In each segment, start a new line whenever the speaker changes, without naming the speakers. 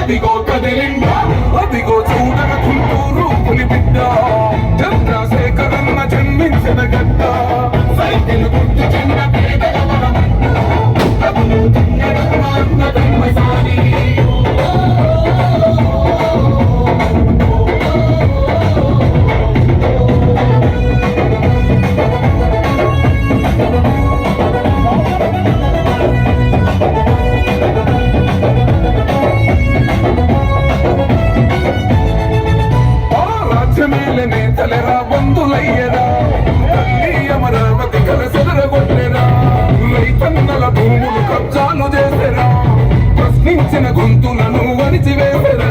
అదిగో కదిలిందా అదిగో చూడగ గుంటూరు పులిబిడ్డ చంద్రశేఖరన్న జన్మించిన గడ్డ సైకిల్ గుర్తు చిన్న పేదల వరమంటూ కబులు తిన్నడమ్మ అన్న ధర్మసాని నేతలరా బంధులయ్యరా తల్లి అమరావతి కలసెదరగొట్టెరా రైతన్నల భూములు కబ్జాలు చేసెరా ప్రశ్నించిన గొంతులను వణిచివేసెరా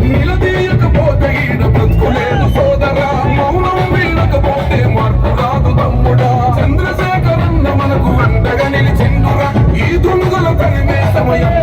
నిలదీయకపోతే ఈడ బ్రతుకులేదు సోదరా మౌనం వీడకపోతే మార్పు రాదు తమ్ముడా చంద్రశేఖరన్న మనకు అండగా నిలిచిండురా ఈ దుంగల తరిమే సమయం